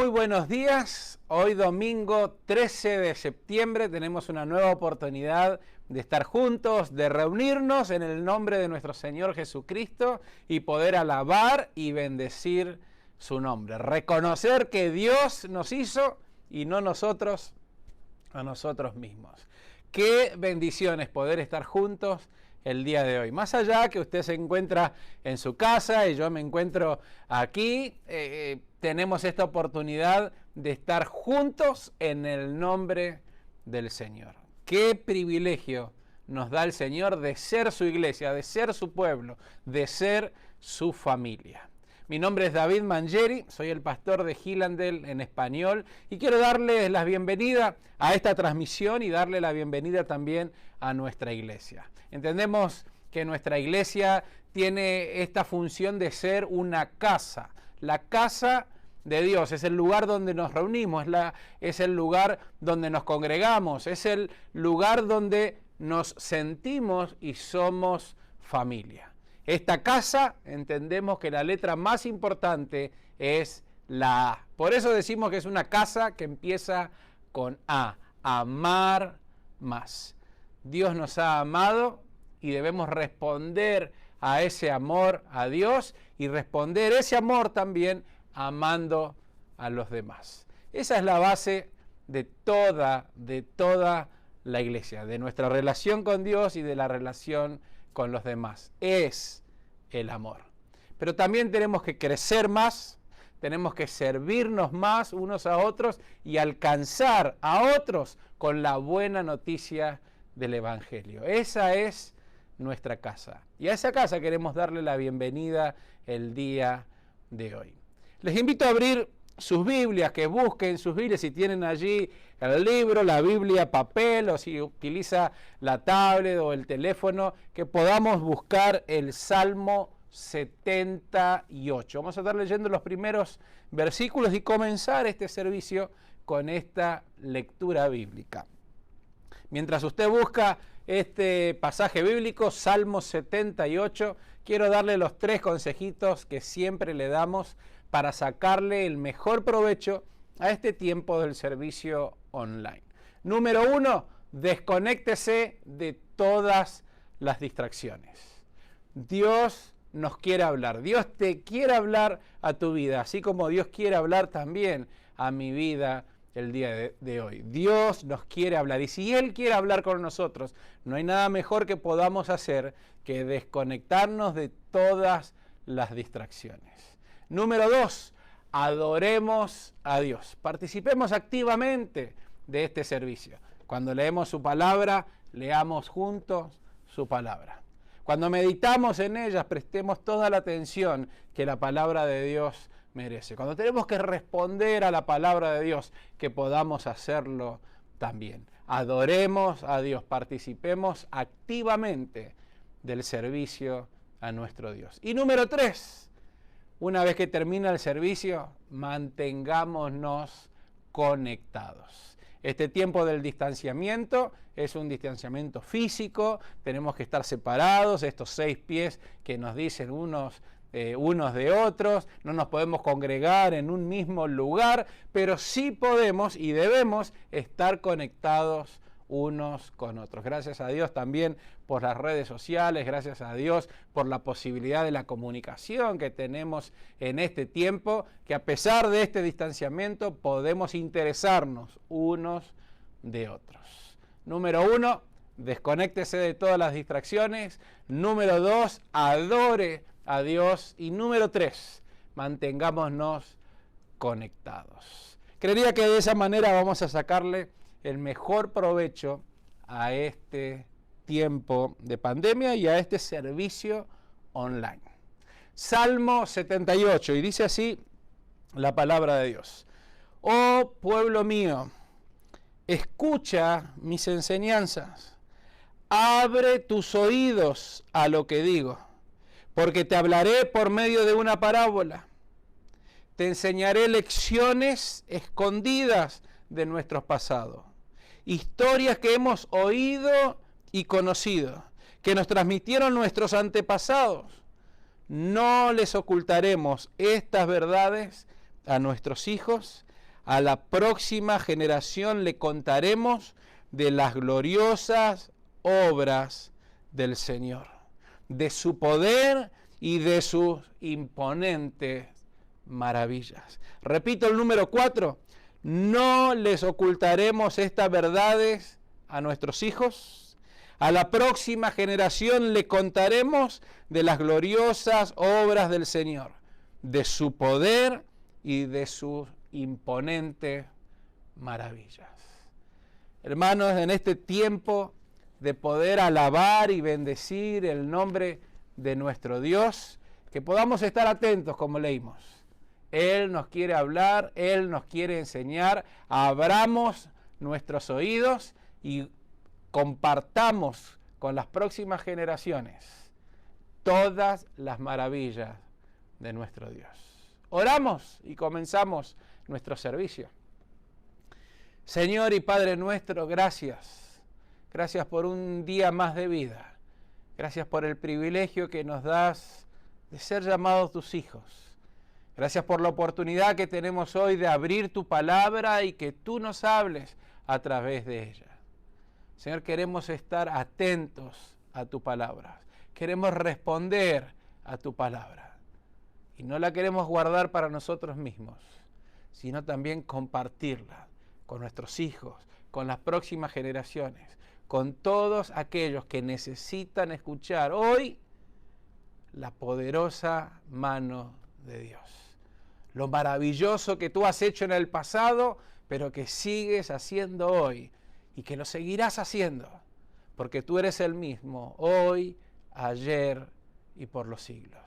buenos días. Hoy domingo 13 de septiembre tenemos una nueva oportunidad de estar juntos, de reunirnos en el nombre de nuestro Señor Jesucristo y poder alabar y bendecir su nombre. Reconocer que Dios nos hizo y no nosotros a nosotros mismos. Qué bendición es poder estar juntos el día de hoy. Más allá que usted se encuentra en su casa y yo me encuentro aquí, tenemos esta oportunidad de estar juntos en el nombre del Señor. Qué privilegio nos da el Señor de ser su iglesia, de ser su pueblo, de ser su familia. Mi nombre es David Mangieri, soy el pastor de Hillandale en español y quiero darles la bienvenida a esta transmisión y darle la bienvenida también a nuestra iglesia. Entendemos que nuestra iglesia tiene esta función de ser una casa, la casa de Dios, es el lugar donde nos reunimos, es el lugar donde nos congregamos, es el lugar donde nos sentimos y somos familia. Esta casa, entendemos que la letra más importante es la A. Por eso decimos que es una casa que empieza con A, amar más. Dios nos ha amado y debemos responder a ese amor a Dios y responder ese amor también amando a los demás. Esa es la base de toda la iglesia, de nuestra relación con Dios y de la relación con los demás. Es el amor. Pero también tenemos que crecer más, tenemos que servirnos más unos a otros y alcanzar a otros con la buena noticia del Evangelio. Esa es nuestra casa. Y a esa casa queremos darle la bienvenida el día de hoy. Les invito a abrir sus Biblias, que busquen sus Biblias si tienen allí el libro, la Biblia papel o si utiliza la tablet o el teléfono, que podamos buscar el Salmo 78. Vamos a estar leyendo los primeros versículos y comenzar este servicio con esta lectura bíblica. Mientras usted busca este pasaje bíblico, Salmo 78, quiero darle los 3 consejitos que siempre le damos para sacarle el mejor provecho a este tiempo del servicio online. Número 1, desconéctese de todas las distracciones. Dios nos quiere hablar, Dios te quiere hablar a tu vida, así como Dios quiere hablar también a mi vida el día de hoy. Dios nos quiere hablar y si Él quiere hablar con nosotros, no hay nada mejor que podamos hacer que desconectarnos de todas las distracciones. Número 2, adoremos a Dios. Participemos activamente de este servicio. Cuando leemos su palabra, leamos juntos su palabra. Cuando meditamos en ellas, prestemos toda la atención que la palabra de Dios merece. Cuando tenemos que responder a la palabra de Dios, que podamos hacerlo también. Adoremos a Dios, participemos activamente del servicio a nuestro Dios. Y número 3, una vez que termina el servicio, mantengámonos conectados. Este tiempo del distanciamiento es un distanciamiento físico, tenemos que estar separados, estos 6 pies que nos dicen unos de otros, no nos podemos congregar en un mismo lugar, pero sí podemos y debemos estar conectados unos con otros. Gracias a Dios también por las redes sociales, gracias a Dios por la posibilidad de la comunicación que tenemos en este tiempo, que a pesar de este distanciamiento podemos interesarnos unos de otros. Número 1, desconéctese de todas las distracciones. Número 2, adore a Dios. Y número 3, mantengámonos conectados. Creería que de esa manera vamos a sacarle el mejor provecho a este tiempo de pandemia y a este servicio online. Salmo 78, y dice así la palabra de Dios. Oh pueblo mío, escucha mis enseñanzas, abre tus oídos a lo que digo, porque te hablaré por medio de una parábola. Te enseñaré lecciones escondidas de nuestros pasados, historias que hemos oído y conocido, que nos transmitieron nuestros antepasados. No les ocultaremos estas verdades a nuestros hijos, A la próxima generación le contaremos de las gloriosas obras del Señor, de su poder y de sus imponentes maravillas. Repito el número 4, no les ocultaremos estas verdades a nuestros hijos. A la próxima generación le contaremos de las gloriosas obras del Señor, de su poder y de sus imponentes maravillas. Hermanos, en este tiempo de poder alabar y bendecir el nombre de nuestro Dios, que podamos estar atentos como leímos. Él nos quiere hablar, Él nos quiere enseñar, abramos nuestros oídos y compartamos con las próximas generaciones todas las maravillas de nuestro Dios. Oramos y comenzamos nuestro servicio. Señor y Padre nuestro, gracias. Gracias por un día más de vida. Gracias por el privilegio que nos das de ser llamados tus hijos. Gracias por la oportunidad que tenemos hoy de abrir tu palabra y que tú nos hables a través de ella. Señor, queremos estar atentos a tu palabra. Queremos responder a tu palabra. Y no la queremos guardar para nosotros mismos, sino también compartirla con nuestros hijos, con las próximas generaciones, con todos aquellos que necesitan escuchar hoy la poderosa mano de Dios. Lo maravilloso que tú has hecho en el pasado, pero que sigues haciendo hoy y que lo seguirás haciendo, porque tú eres el mismo, hoy, ayer y por los siglos.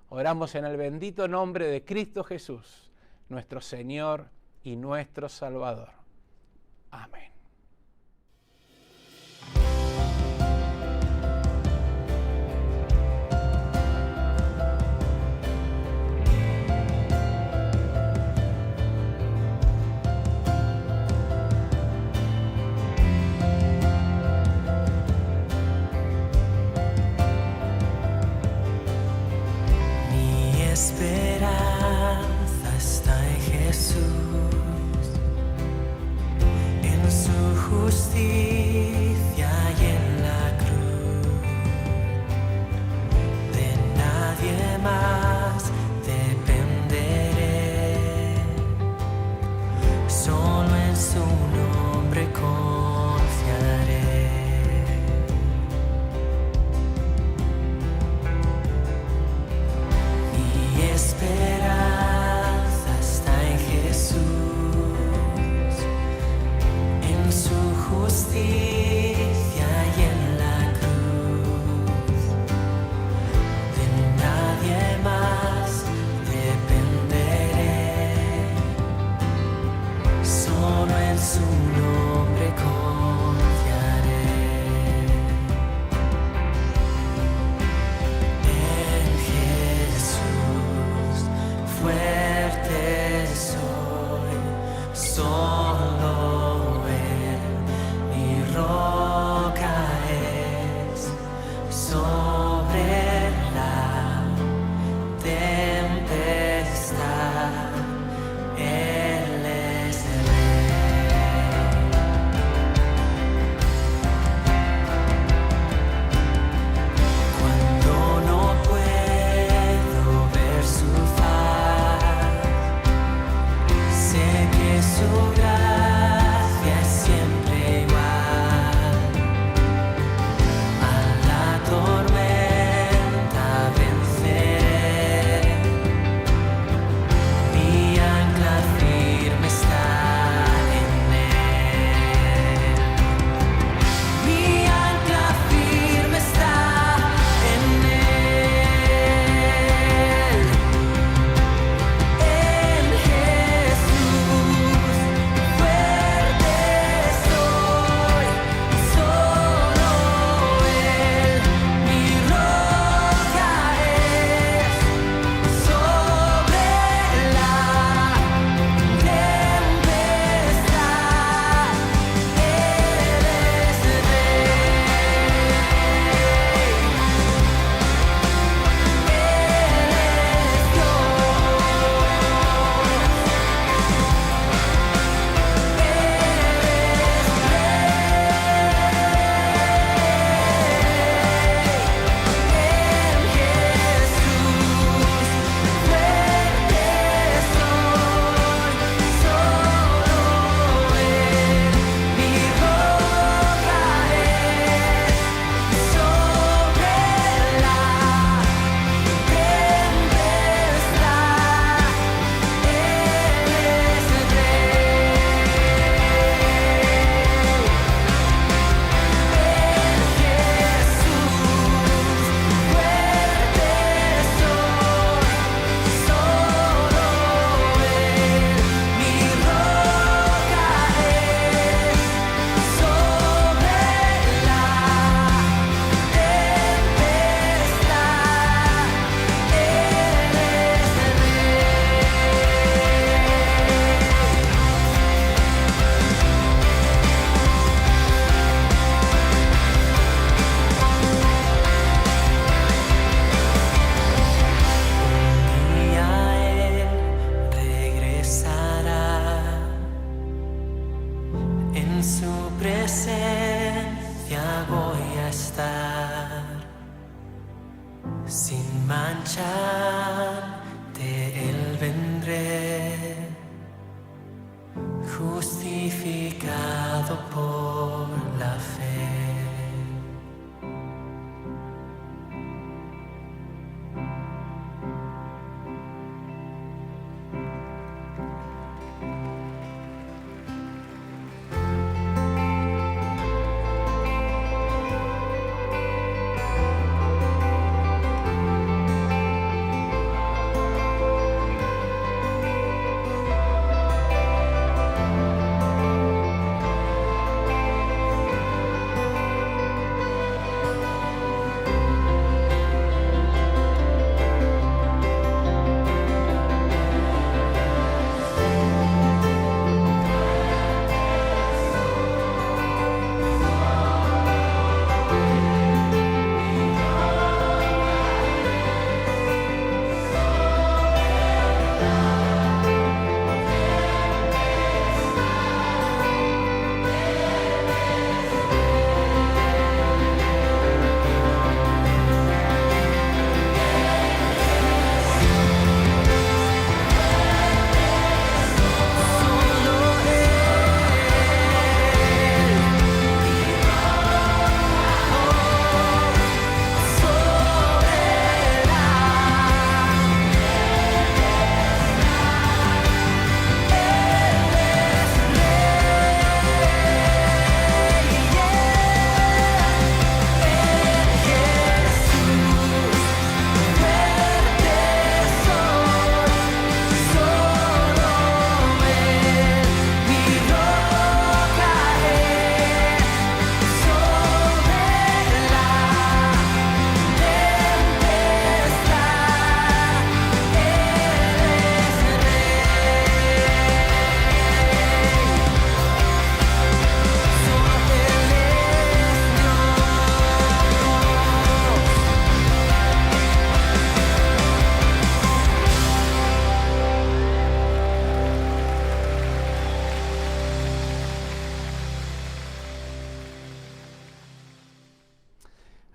Oramos en el bendito nombre de Cristo Jesús, nuestro Señor y nuestro Salvador. Amén. Esperanza está en Jesús, en su justicia y en la cruz. De nadie más dependeré, solo en su nombre confiaré. Esperanza está en Jesús, en su justicia y en la cruz. De nadie más dependeré, solo en su nombre confiaré. En Jesús fuerte soy, solo Él mi roca es, sobre la tempestad Él es Rey. Cuando no puedo ver su faz, sé que su gracia es siempre igual. A la tormenta sin mancha de él vendré, justificado por la fe.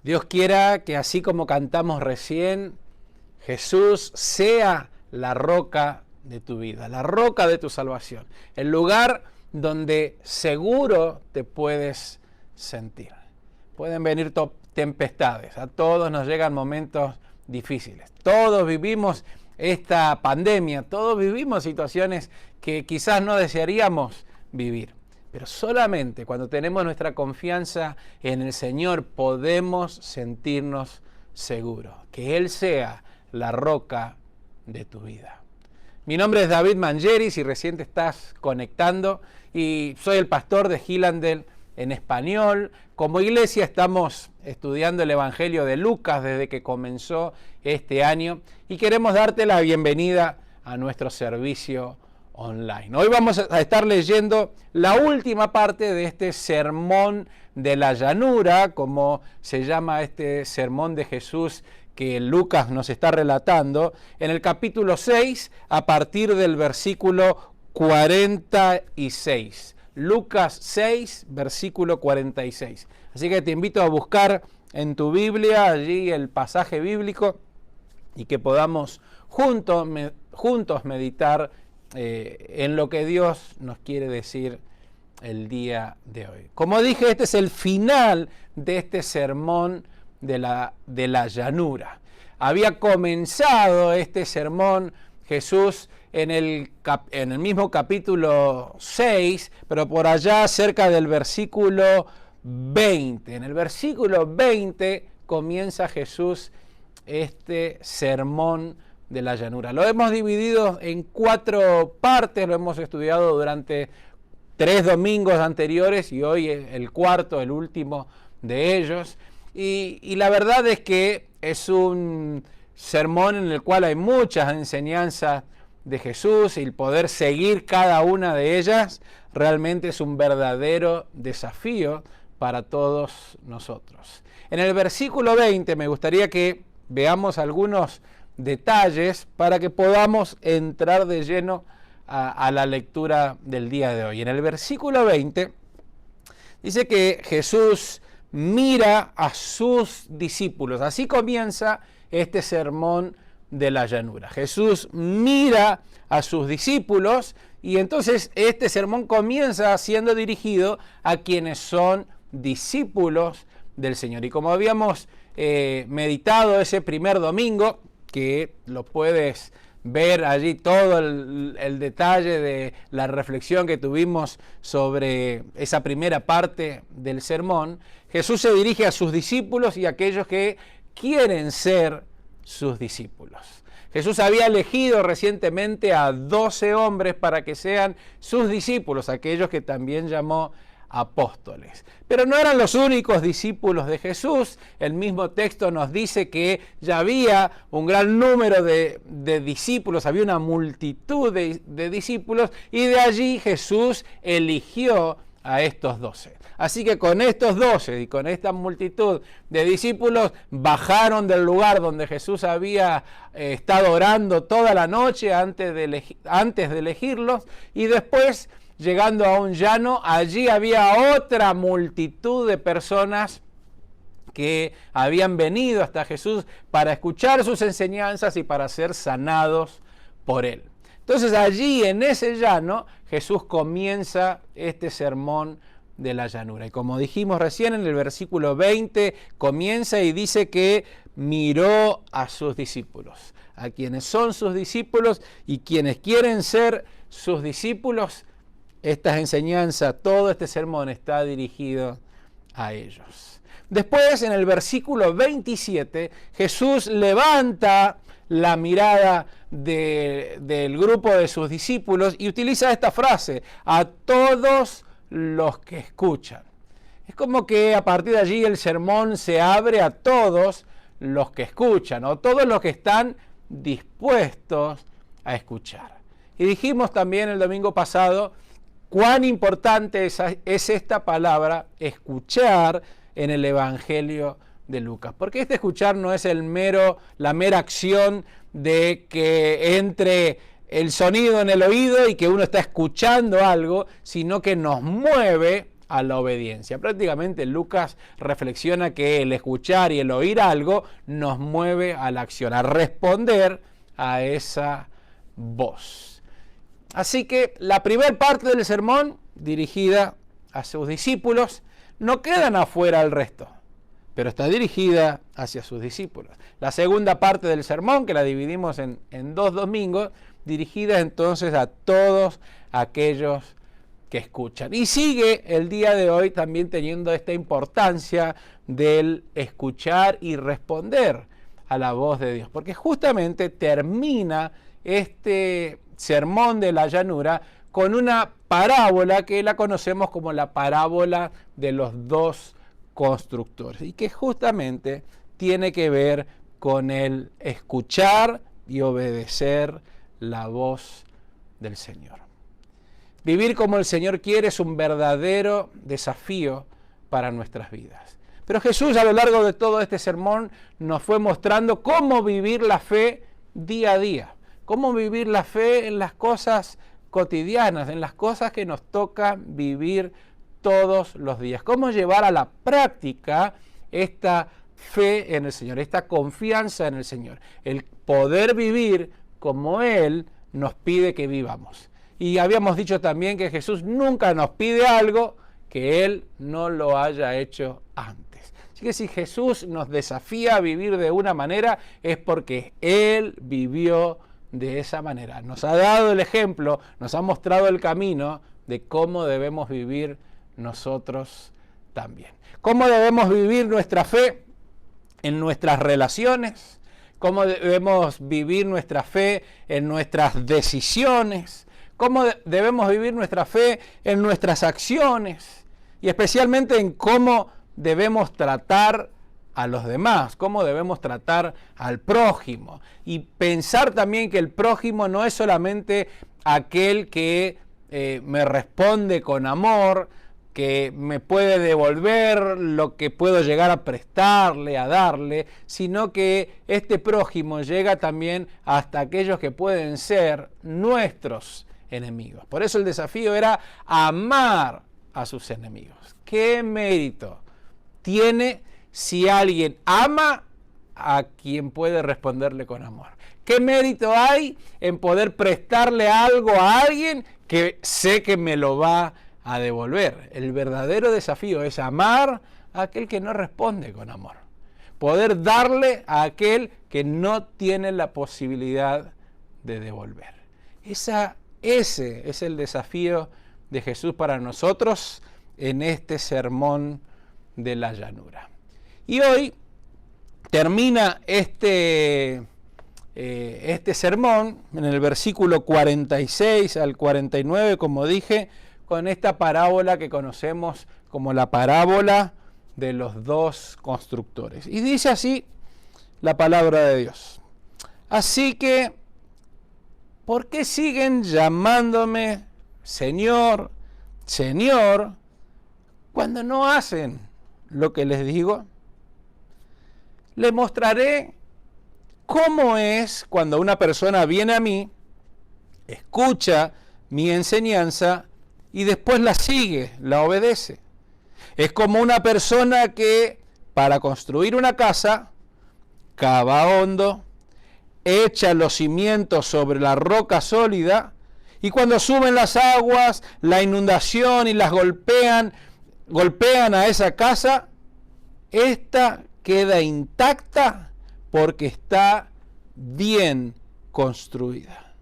Dios quiera que así como cantamos recién, Jesús sea la roca de tu vida, la roca de tu salvación, el lugar donde seguro te puedes sentir. Pueden venir tempestades, a todos nos llegan momentos difíciles, todos vivimos esta pandemia, todos vivimos situaciones que quizás no desearíamos vivir. Pero solamente cuando tenemos nuestra confianza en el Señor podemos sentirnos seguros, que Él sea la roca de tu vida. Mi nombre es David Mangieri, si recién te estás conectando, y soy el pastor de Hillsdale en español. Como iglesia estamos estudiando el Evangelio de Lucas desde que comenzó este año y queremos darte la bienvenida a nuestro servicio online. Hoy vamos a estar leyendo la última parte de este sermón de la llanura, como se llama este sermón de Jesús que Lucas nos está relatando, en el capítulo 6 a partir del versículo 46. Lucas 6, versículo 46. Así que te invito a buscar en tu Biblia allí el pasaje bíblico y que podamos juntos meditar en lo que Dios nos quiere decir el día de hoy. Como dije, este es el final de este sermón de la llanura. Había comenzado este sermón Jesús en el mismo capítulo 6, pero por allá cerca del versículo 20. En el versículo 20 comienza Jesús este sermón de la llanura. Lo hemos dividido en 4 partes, lo hemos estudiado durante 3 domingos anteriores y hoy el cuarto, el último de ellos. Y la verdad es que es un sermón en el cual hay muchas enseñanzas de Jesús y el poder seguir cada una de ellas realmente es un verdadero desafío para todos nosotros. En el versículo 20 me gustaría que veamos algunos detalles para que podamos entrar de lleno a la lectura del día de hoy. En el versículo 20 dice que Jesús mira a sus discípulos. Así comienza este sermón de la llanura. Jesús mira a sus discípulos y entonces este sermón comienza siendo dirigido a quienes son discípulos del Señor. Y como habíamos meditado ese primer domingo, que lo puedes ver allí todo el detalle de la reflexión que tuvimos sobre esa primera parte del sermón, Jesús se dirige a sus discípulos y a aquellos que quieren ser sus discípulos. Jesús había elegido recientemente a 12 hombres para que sean sus discípulos, aquellos que también llamó apóstoles. Pero no eran los únicos discípulos de Jesús. El mismo texto nos dice que ya había un gran número de discípulos, había una multitud de discípulos, y de allí Jesús eligió a estos 12. Así que con estos 12 y con esta multitud de discípulos bajaron del lugar donde Jesús había estado orando toda la noche antes de elegirlos, y después, llegando a un llano, allí había otra multitud de personas que habían venido hasta Jesús para escuchar sus enseñanzas y para ser sanados por él. Entonces allí en ese llano Jesús comienza este sermón de la llanura. Y como dijimos recién, en el versículo 20 comienza y dice que miró a sus discípulos, a quienes son sus discípulos y quienes quieren ser sus discípulos. Esta enseñanza, todo este sermón está dirigido a ellos. Después, en el versículo 27, Jesús levanta la mirada del grupo de sus discípulos y utiliza esta frase: a todos los que escuchan. Es como que a partir de allí el sermón se abre a todos los que escuchan, o todos los que están dispuestos a escuchar. Y dijimos también el domingo pasado cuán importante es esta palabra escuchar en el Evangelio de Lucas. Porque este escuchar no es la mera acción de que entre el sonido en el oído y que uno está escuchando algo, sino que nos mueve a la obediencia. Prácticamente Lucas reflexiona que el escuchar y el oír algo nos mueve a la acción, a responder a esa voz. Así que la primera parte del sermón, dirigida a sus discípulos, no quedan afuera el resto, pero está dirigida hacia sus discípulos. La segunda parte del sermón, que la dividimos en 2 domingos, dirigida entonces a todos aquellos que escuchan. Y sigue el día de hoy también teniendo esta importancia del escuchar y responder a la voz de Dios, porque justamente termina este sermón de la llanura con una parábola que la conocemos como la parábola de los 2 constructores, y que justamente tiene que ver con el escuchar y obedecer la voz del Señor. Vivir como el Señor quiere es un verdadero desafío para nuestras vidas. Pero Jesús, a lo largo de todo este sermón, nos fue mostrando cómo vivir la fe día a día, cómo vivir la fe en las cosas cotidianas, en las cosas que nos toca vivir todos los días, cómo llevar a la práctica esta fe en el Señor, esta confianza en el Señor, el poder vivir como Él nos pide que vivamos. Y habíamos dicho también que Jesús nunca nos pide algo que Él no lo haya hecho antes. Así que si Jesús nos desafía a vivir de una manera, es porque Él vivió de esa manera. Nos ha dado el ejemplo, nos ha mostrado el camino de cómo debemos vivir nosotros también. Cómo debemos vivir nuestra fe en nuestras relaciones, cómo debemos vivir nuestra fe en nuestras decisiones, cómo debemos vivir nuestra fe en nuestras acciones, y especialmente en cómo debemos tratar a los demás, cómo debemos tratar al prójimo. Y pensar también que el prójimo no es solamente aquel que me responde con amor, que me puede devolver lo que puedo llegar a prestarle, a darle, sino que este prójimo llega también hasta aquellos que pueden ser nuestros enemigos. Por eso el desafío era amar a sus enemigos. ¿Qué mérito tiene si alguien ama a quien puede responderle con amor? ¿Qué mérito hay en poder prestarle algo a alguien que sé que me lo va a devolver? El verdadero desafío es amar a aquel que no responde con amor. Poder darle a aquel que no tiene la posibilidad de devolver. Ese es el desafío de Jesús para nosotros en este sermón de la llanura. Y hoy termina este sermón en el versículo 46 al 49, como dije, con esta parábola que conocemos como la parábola de los dos constructores. Y dice así la palabra de Dios: así que, ¿por qué siguen llamándome Señor, Señor, cuando no hacen lo que les digo? Les mostraré cómo es cuando una persona viene a mí, escucha mi enseñanza y después la sigue, la obedece. Es como una persona que para construir una casa cava hondo, echa los cimientos sobre la roca sólida, y cuando suben las aguas, la inundación y las golpean a esa casa, esta queda intacta porque está bien construida.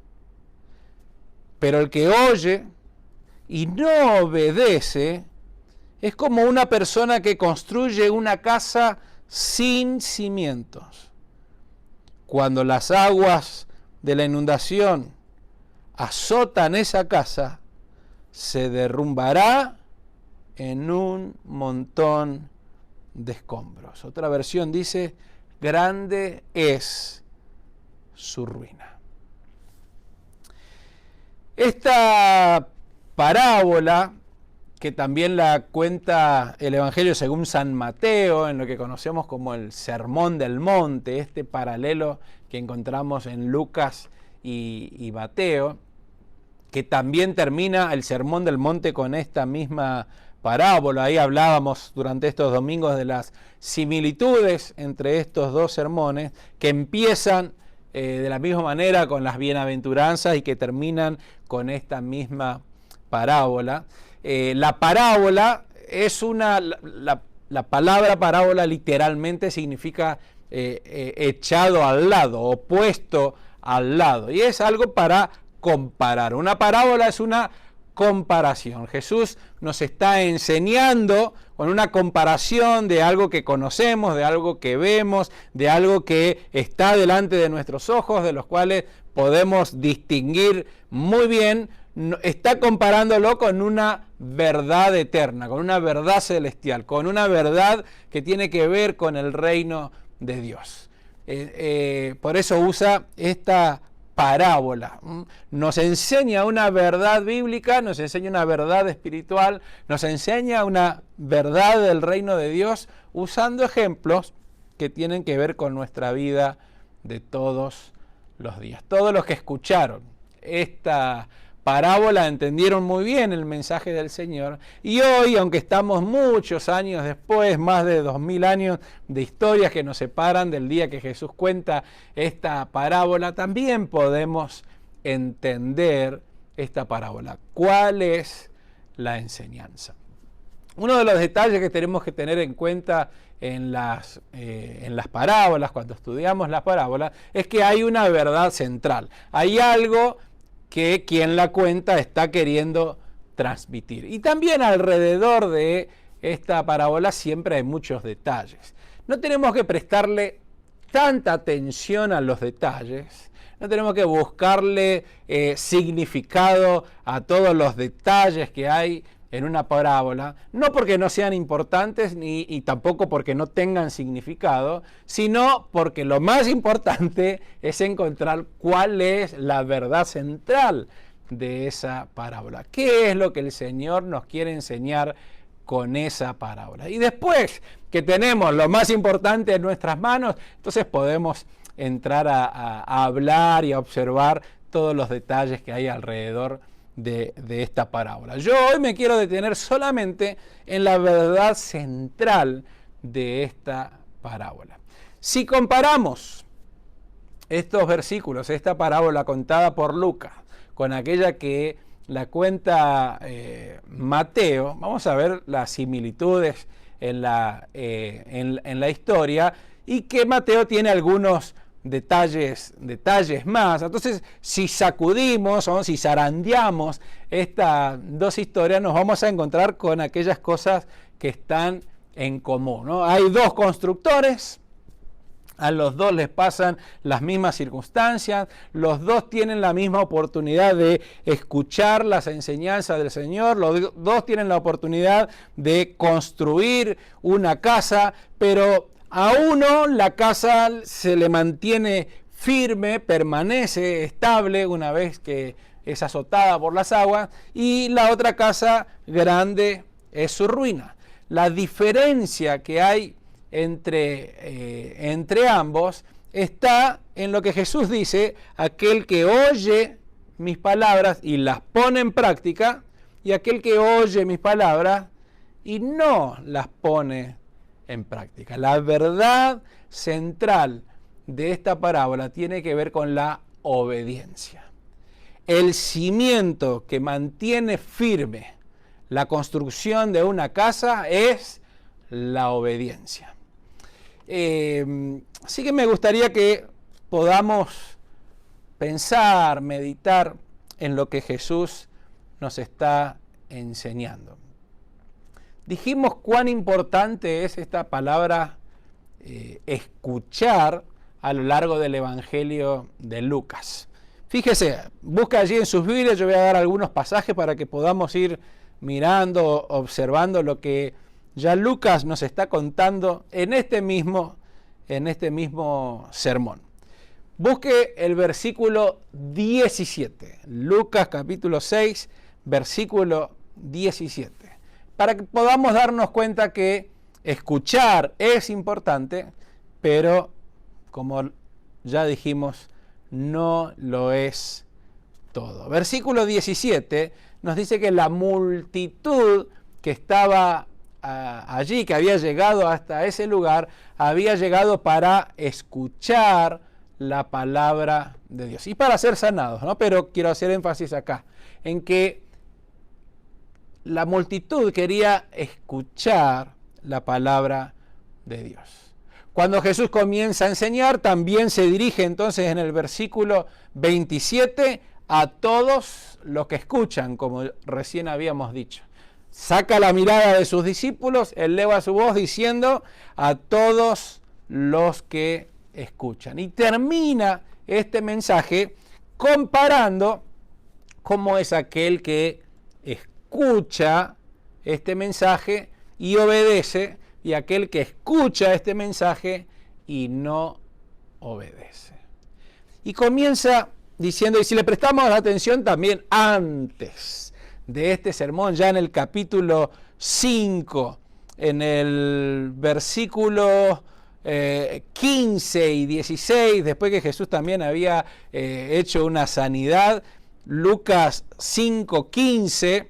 Pero el que oye y no obedece es como una persona que construye una casa sin cimientos. Cuando las aguas de la inundación azotan esa casa, se derrumbará en un montón de escombros. Otra versión dice: grande es su ruina. Esta parábola, que también la cuenta el Evangelio según San Mateo, en lo que conocemos como el Sermón del Monte, este paralelo que encontramos en Lucas y Mateo, que también termina el Sermón del Monte con esta misma parábola. Ahí hablábamos durante estos domingos de las similitudes entre estos dos sermones, que empiezan de la misma manera con las bienaventuranzas y que terminan con esta misma parábola. La parábola es la palabra parábola literalmente significa echado al lado, opuesto al lado, y es algo para comparar. Una parábola es una comparación. Jesús nos está enseñando con una comparación de algo que conocemos, de algo que vemos, de algo que está delante de nuestros ojos, de los cuales podemos distinguir muy bien. Está comparándolo con una verdad eterna, con una verdad celestial, con una verdad que tiene que ver con el reino de Dios. Por eso usa esta parábola. Nos enseña una verdad bíblica, nos enseña una verdad espiritual, nos enseña una verdad del reino de Dios usando ejemplos que tienen que ver con nuestra vida de todos los días. Todos los que escucharon esta parábola entendieron muy bien el mensaje del Señor, y hoy, aunque estamos muchos años después, más de 2000 años de historias que nos separan del día que Jesús cuenta esta parábola, también podemos entender esta parábola. ¿Cuál es la enseñanza? Uno de los detalles que tenemos que tener en cuenta en las parábolas, cuando estudiamos las parábolas, es que hay una verdad central. Hay algo que quien la cuenta está queriendo transmitir. Y también alrededor de esta parábola siempre hay muchos detalles. No tenemos que prestarle tanta atención a los detalles, no tenemos que buscarle significado a todos los detalles que hay en una parábola, no porque no sean importantes y tampoco porque no tengan significado, sino porque lo más importante es encontrar cuál es la verdad central de esa parábola. ¿Qué es lo que el Señor nos quiere enseñar con esa parábola? Y después que tenemos lo más importante en nuestras manos, entonces podemos entrar a hablar y a observar todos los detalles que hay alrededor de esta parábola. Yo hoy me quiero detener solamente en la verdad central de esta parábola. Si comparamos estos versículos, esta parábola contada por Lucas, con aquella que la cuenta Mateo, vamos a ver las similitudes en la historia, y que Mateo tiene algunos detalles más. Entonces, si sacudimos o si zarandeamos estas dos historias, nos vamos a encontrar con aquellas cosas que están en común, ¿no? Hay dos constructores, a los dos les pasan las mismas circunstancias, los dos tienen la misma oportunidad de escuchar las enseñanzas del Señor, los dos tienen la oportunidad de construir una casa, pero a uno la casa se le mantiene firme, permanece estable una vez que es azotada por las aguas, y la otra casa grande es su ruina. La diferencia que hay entre ambos está en lo que Jesús dice: aquel que oye mis palabras y las pone en práctica, y aquel que oye mis palabras y no las pone en práctica. La verdad central de esta parábola tiene que ver con la obediencia. El cimiento que mantiene firme la construcción de una casa es la obediencia. Así que me gustaría que podamos pensar, meditar en lo que Jesús nos está enseñando. Dijimos cuán importante es esta palabra escuchar a lo largo del Evangelio de Lucas. Fíjese, busca allí en sus Biblias, yo voy a dar algunos pasajes para que podamos ir mirando, observando lo que ya Lucas nos está contando en este mismo sermón. Busque el versículo 17, Lucas capítulo 6, versículo 17, para que podamos darnos cuenta que escuchar es importante, pero como ya dijimos, no lo es todo. Versículo 17 nos dice que la multitud que estaba allí, que había llegado hasta ese lugar, había llegado para escuchar la palabra de Dios y para ser sanados, ¿no? Pero quiero hacer énfasis acá, en que la multitud quería escuchar la palabra de Dios. Cuando Jesús comienza a enseñar, también se dirige entonces en el versículo 27 a todos los que escuchan, como recién habíamos dicho. Saca la mirada de sus discípulos, eleva su voz diciendo a todos los que escuchan. Y termina este mensaje comparando cómo es aquel que escucha este mensaje y obedece, y aquel que escucha este mensaje y no obedece. Y comienza diciendo, y si le prestamos atención también antes de este sermón, ya en el capítulo 5, en el versículo 15 y 16, después que Jesús también había hecho una sanidad, Lucas 5:15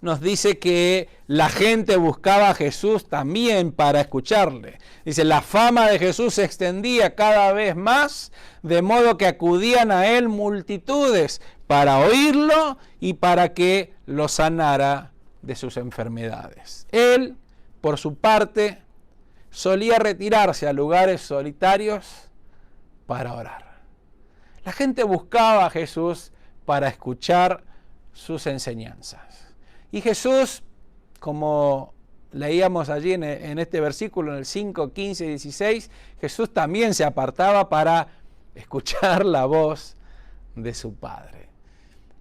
nos dice que la gente buscaba a Jesús también para escucharle. Dice, la fama de Jesús se extendía cada vez más, de modo que acudían a él multitudes para oírlo y para que lo sanara de sus enfermedades. Él, por su parte, solía retirarse a lugares solitarios para orar. La gente buscaba a Jesús para escuchar sus enseñanzas. Y Jesús, como leíamos allí en este versículo, en el 5, 15 y 16, Jesús también se apartaba para escuchar la voz de su Padre.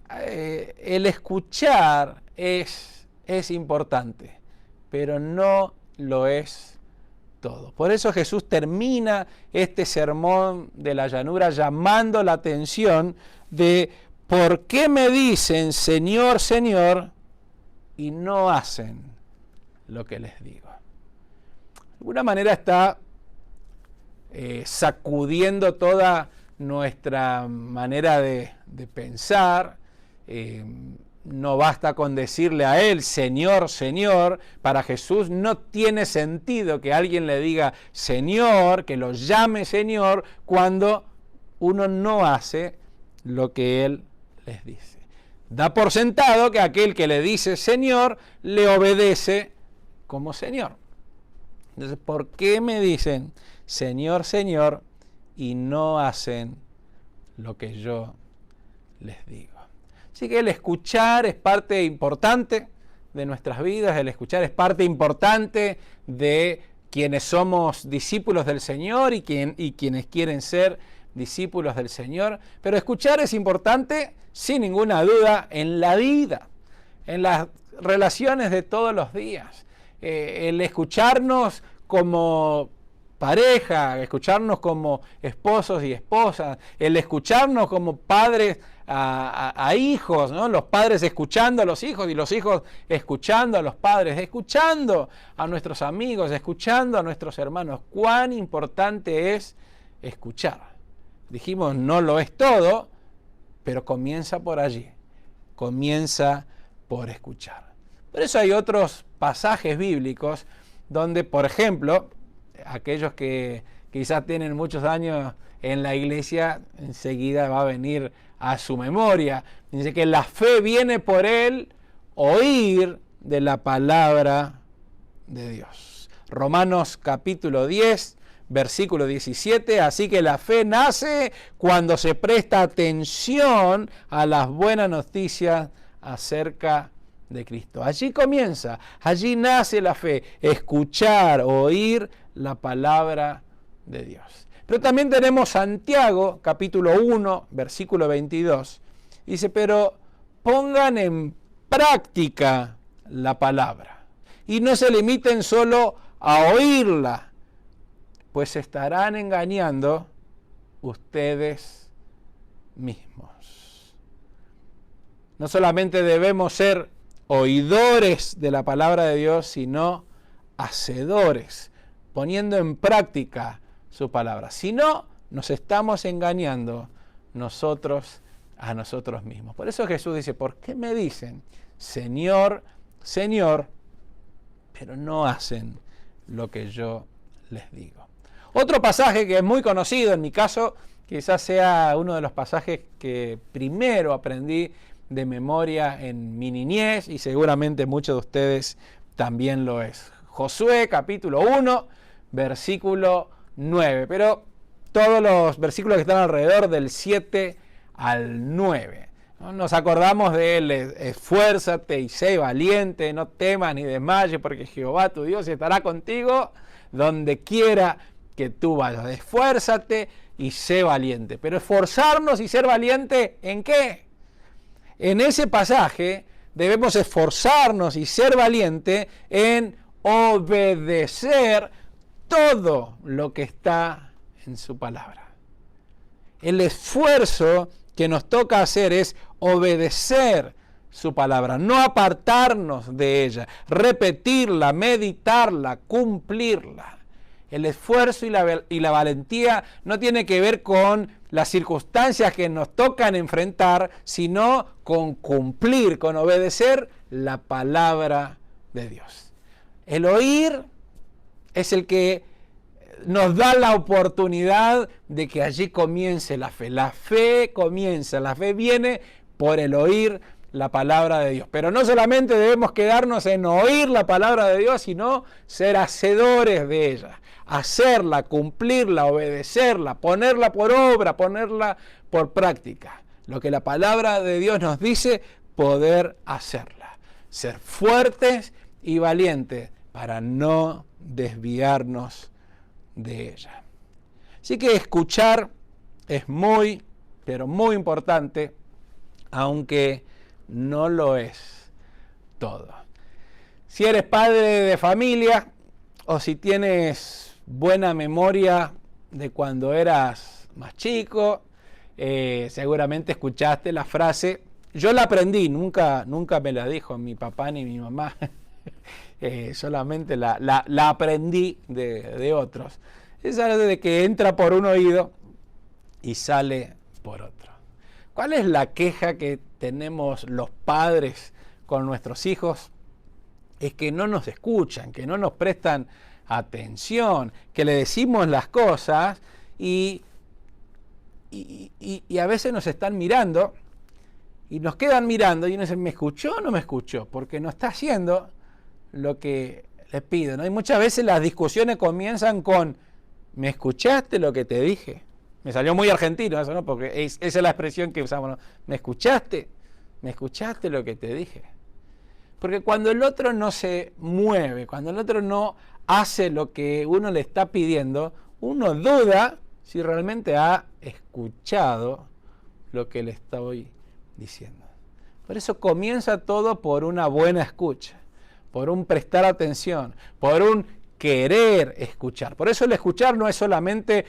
El escuchar es importante, pero no lo es todo. Por eso Jesús termina este sermón de la llanura llamando la atención de ¿por qué me dicen Señor, Señor, y no hacen lo que les digo? De alguna manera está sacudiendo toda nuestra manera de pensar, no basta con decirle a Él, Señor, Señor. Para Jesús no tiene sentido que alguien le diga Señor, que lo llame Señor, cuando uno no hace lo que Él les dice. Da por sentado que aquel que le dice Señor, le obedece como Señor. Entonces, ¿por qué me dicen Señor, Señor, y no hacen lo que yo les digo? Así que el escuchar es parte importante de nuestras vidas, el escuchar es parte importante de quienes somos discípulos del Señor y quienes quieren ser discípulos del Señor. Pero escuchar es importante, sin ninguna duda, en la vida, en las relaciones de todos los días. El escucharnos como pareja, escucharnos como esposos y esposas, el escucharnos como padres a hijos, ¿no? Los padres escuchando a los hijos y los hijos escuchando a los padres, escuchando a nuestros amigos, escuchando a nuestros hermanos. Cuán importante es escuchar. Dijimos, no lo es todo, pero comienza por allí, comienza por escuchar. Por eso hay otros pasajes bíblicos donde, por ejemplo, aquellos que quizás tienen muchos años en la iglesia, enseguida va a venir a su memoria. Dice que la fe viene por el oír de la palabra de Dios. Romanos capítulo 10, versículo 17. Así que la fe nace cuando se presta atención a las buenas noticias acerca de Cristo. Allí comienza, allí nace la fe, escuchar, oír la palabra de Dios. Pero también tenemos Santiago, capítulo 1, versículo 22. Dice, pero pongan en práctica la palabra y no se limiten solo a oírla, pues estarán engañando ustedes mismos. No solamente debemos ser oidores de la palabra de Dios, sino hacedores, poniendo en práctica su palabra. Si no, nos estamos engañando nosotros a nosotros mismos. Por eso Jesús dice, ¿por qué me dicen Señor, Señor, pero no hacen lo que yo les digo? Otro pasaje que es muy conocido, en mi caso, quizás sea uno de los pasajes que primero aprendí de memoria en mi niñez, y seguramente muchos de ustedes también lo es. Josué capítulo 1, versículo 9, pero todos los versículos que están alrededor del 7 al 9. ¿No? Nos acordamos de él, esfuérzate y sé valiente, no temas ni desmayes, porque Jehová tu Dios estará contigo donde quiera que tú vayas. Esfuérzate y sé valiente. Pero esforzarnos y ser valiente, ¿en qué? En ese pasaje debemos esforzarnos y ser valiente en obedecer todo lo que está en su palabra. El esfuerzo que nos toca hacer es obedecer su palabra, no apartarnos de ella, repetirla, meditarla, cumplirla. El esfuerzo y la valentía no tiene que ver con las circunstancias que nos tocan enfrentar, sino con cumplir, con obedecer la palabra de Dios. El oír es el que nos da la oportunidad de que allí comience la fe. La fe comienza, la fe viene por el oír la palabra de Dios. Pero no solamente debemos quedarnos en oír la palabra de Dios, sino ser hacedores de ella. Hacerla, cumplirla, obedecerla, ponerla por obra, ponerla por práctica. Lo que la palabra de Dios nos dice, poder hacerla. Ser fuertes y valientes para no desviarnos de ella. Así que escuchar es muy, pero muy importante, aunque no lo es todo. Si eres padre de familia o si tienes buena memoria de cuando eras más chico, seguramente escuchaste la frase, yo la aprendí, nunca me la dijo mi papá ni mi mamá, solamente la aprendí de otros. Esa de que entra por un oído y sale por otro. ¿Cuál es la queja que tenemos los padres con nuestros hijos es que no nos escuchan, que no nos prestan atención, que le decimos las cosas y a veces nos están mirando y nos quedan mirando y uno dice, ¿me escuchó o no me escuchó? Porque no está haciendo lo que le pido, ¿no? Y muchas veces las discusiones comienzan con, ¿me escuchaste lo que te dije? Me salió muy argentino eso, ¿no? Porque esa es la expresión que usamos, ¿no? ¿Me escuchaste? ¿Me escuchaste lo que te dije? Porque cuando el otro no se mueve, cuando el otro no hace lo que uno le está pidiendo, uno duda si realmente ha escuchado lo que le estoy diciendo. Por eso comienza todo por una buena escucha, por un prestar atención, por un querer escuchar. Por eso el escuchar no es solamente,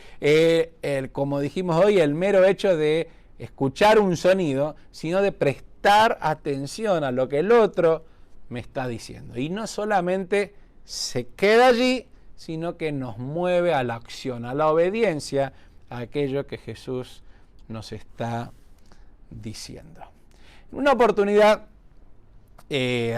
como dijimos hoy, el mero hecho de escuchar un sonido, sino de prestar atención a lo que el otro me está diciendo. Y no solamente se queda allí, sino que nos mueve a la acción, a la obediencia, a aquello que Jesús nos está diciendo. En una oportunidad,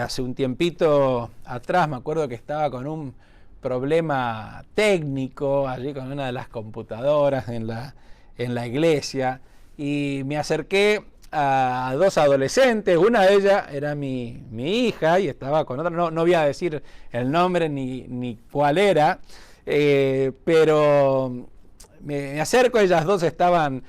hace un tiempito atrás, me acuerdo que estaba con un problema técnico allí con una de las computadoras en la iglesia y me acerqué a dos adolescentes. Una de ellas era mi hija y estaba con otra, no voy a decir el nombre ni cuál era, pero me acerco, ellas dos estaban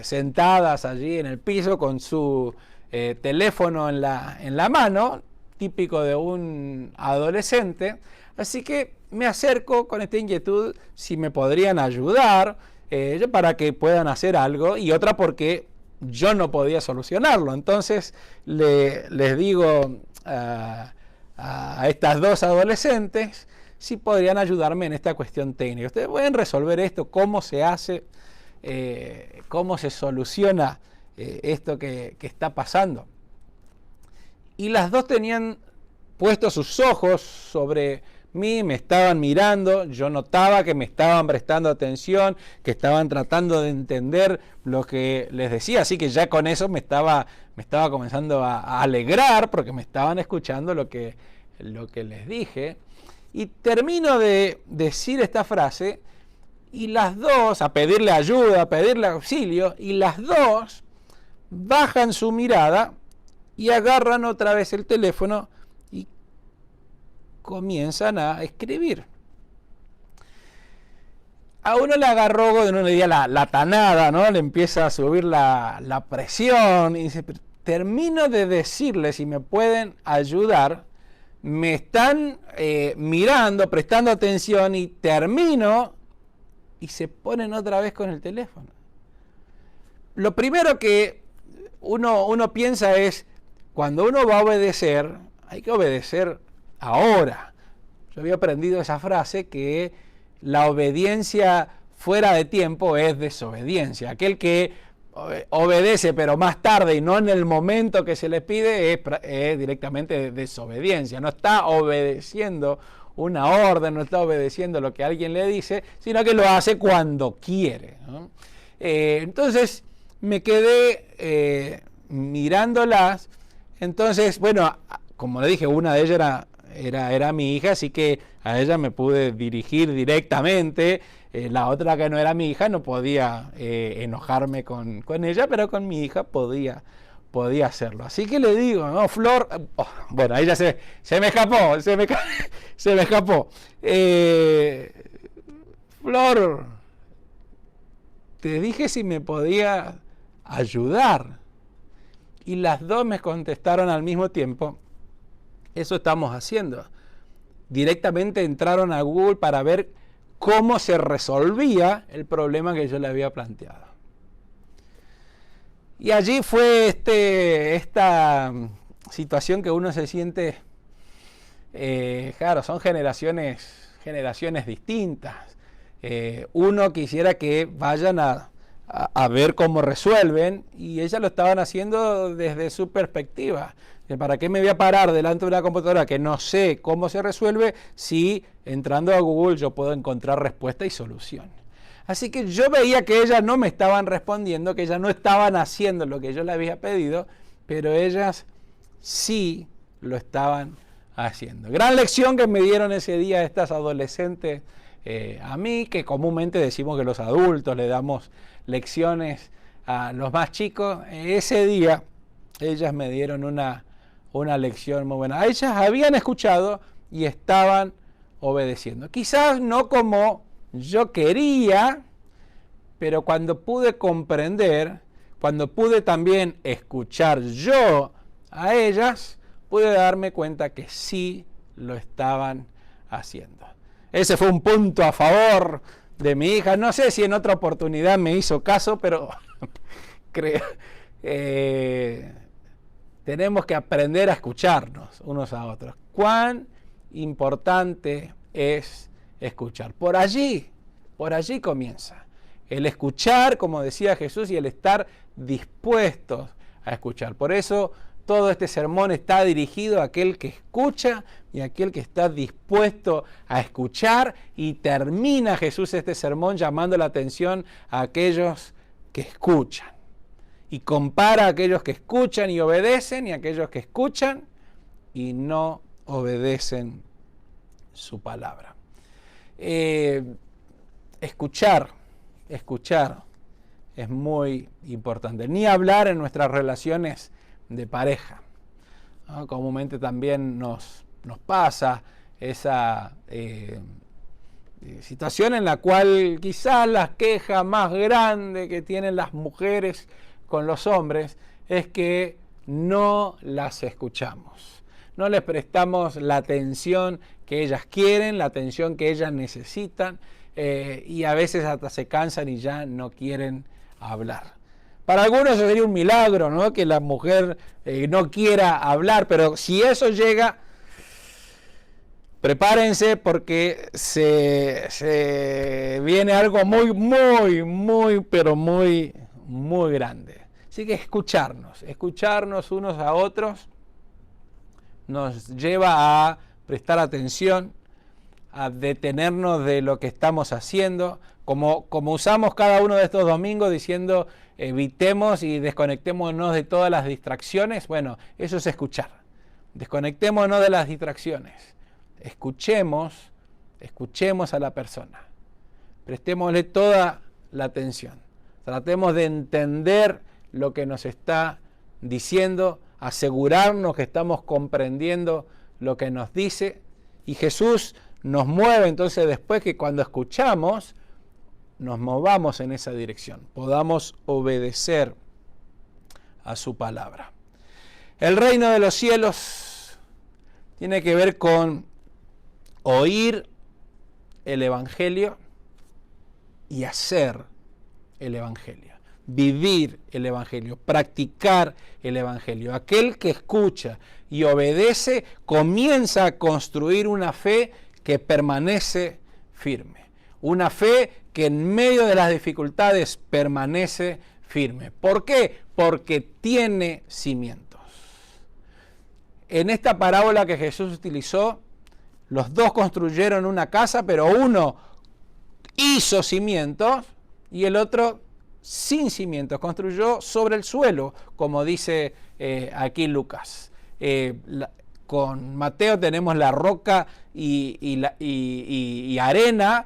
sentadas allí en el piso con su teléfono en la mano, típico de un adolescente. Así que me acerco con esta inquietud si me podrían ayudar para que puedan hacer algo, y otra porque yo no podía solucionarlo. Entonces les digo a estas dos adolescentes si podrían ayudarme en esta cuestión técnica. Ustedes pueden resolver esto, cómo se hace, cómo se soluciona esto que está pasando. Y las dos tenían puestos sus ojos sobre mí, me estaban mirando, yo notaba que me estaban prestando atención, que estaban tratando de entender lo que les decía, así que ya con eso me estaba comenzando a alegrar porque me estaban escuchando lo que les dije. Y termino de decir esta frase y las dos, a pedirle ayuda, a pedirle auxilio, y las dos bajan su mirada y agarran otra vez el teléfono y comienzan a escribir. A uno le agarró, uno le dio la tanada, ¿no? Le empieza a subir la presión y dice, termino de decirles si me pueden ayudar, me están mirando, prestando atención, y termino y se ponen otra vez con el teléfono. Lo primero que uno piensa es, cuando uno va a obedecer, hay que obedecer ahora. Yo había aprendido esa frase, que la obediencia fuera de tiempo es desobediencia. Aquel que obedece pero más tarde y no en el momento que se le pide es directamente desobediencia. No está obedeciendo una orden, no está obedeciendo lo que alguien le dice, sino que lo hace cuando quiere, ¿no? Entonces me quedé mirándolas. Entonces, bueno, como le dije, una de ellas era mi hija, así que a ella me pude dirigir directamente. La otra, que no era mi hija, no podía enojarme con ella, pero con mi hija podía hacerlo. Así que le digo, no, Flor, bueno, ahí ya se me escapó, se me escapó. Flor, te dije si me podía ayudar. Y las dos me contestaron al mismo tiempo, eso estamos haciendo. Directamente entraron a Google para ver cómo se resolvía el problema que yo le había planteado. Y allí fue esta situación que uno se siente, claro, son generaciones distintas. Uno quisiera que vayan a ver cómo resuelven, y ellas lo estaban haciendo desde su perspectiva. ¿Para qué me voy a parar delante de una computadora que no sé cómo se resuelve si entrando a Google yo puedo encontrar respuesta y solución? Así que yo veía que ellas no me estaban respondiendo, que ellas no estaban haciendo lo que yo le había pedido, pero ellas sí lo estaban haciendo. Gran lección que me dieron ese día estas adolescentes a mí, que comúnmente decimos que los adultos le damos lecciones a los más chicos. Ese día ellas me dieron una lección muy buena. Ellas habían escuchado y estaban obedeciendo. Quizás no como yo quería, pero cuando pude comprender, cuando pude también escuchar yo a ellas, pude darme cuenta que sí lo estaban haciendo. Ese fue un punto a favor de mi hija. No sé si en otra oportunidad me hizo caso, pero creo, tenemos que aprender a escucharnos unos a otros. Cuán importante es escuchar. Por allí comienza. El escuchar, como decía Jesús, y el estar dispuestos a escuchar. Por eso todo este sermón está dirigido a aquel que escucha y a aquel que está dispuesto a escuchar, y termina Jesús este sermón llamando la atención a aquellos que escuchan. Y compara a aquellos que escuchan y obedecen y a aquellos que escuchan y no obedecen su palabra. Escuchar es muy importante. Ni hablar en nuestras relaciones de pareja, ¿no? Comúnmente también nos pasa esa situación en la cual quizás la queja más grande que tienen las mujeres con los hombres es que no las escuchamos, no les prestamos la atención que ellas quieren, la atención que ellas necesitan, y a veces hasta se cansan y ya no quieren hablar. Para algunos eso sería un milagro, ¿no? Que la mujer no quiera hablar, pero si eso llega, prepárense porque se viene algo pero muy grande. Así que escucharnos unos a otros nos lleva a prestar atención, a detenernos de lo que estamos haciendo, como usamos cada uno de estos domingos diciendo evitemos y desconectémonos de todas las distracciones. Bueno, eso es escuchar. Desconectémonos de las distracciones. Escuchemos a la persona. Prestémosle toda la atención. Tratemos de entender lo que nos está diciendo, asegurarnos que estamos comprendiendo lo que nos dice, y Jesús nos mueve entonces después que cuando escuchamos nos movamos en esa dirección, podamos obedecer a su palabra. El reino de los cielos tiene que ver con oír el Evangelio y hacer el Evangelio, vivir el Evangelio, practicar el Evangelio. Aquel que escucha y obedece comienza a construir una fe que permanece firme, una fe que en medio de las dificultades permanece firme. ¿Por qué? Porque tiene cimientos. En esta parábola que Jesús utilizó, los dos construyeron una casa, pero uno hizo cimientos y el otro sin cimientos, construyó sobre el suelo, como dice aquí Lucas. Con Mateo tenemos la roca y arena,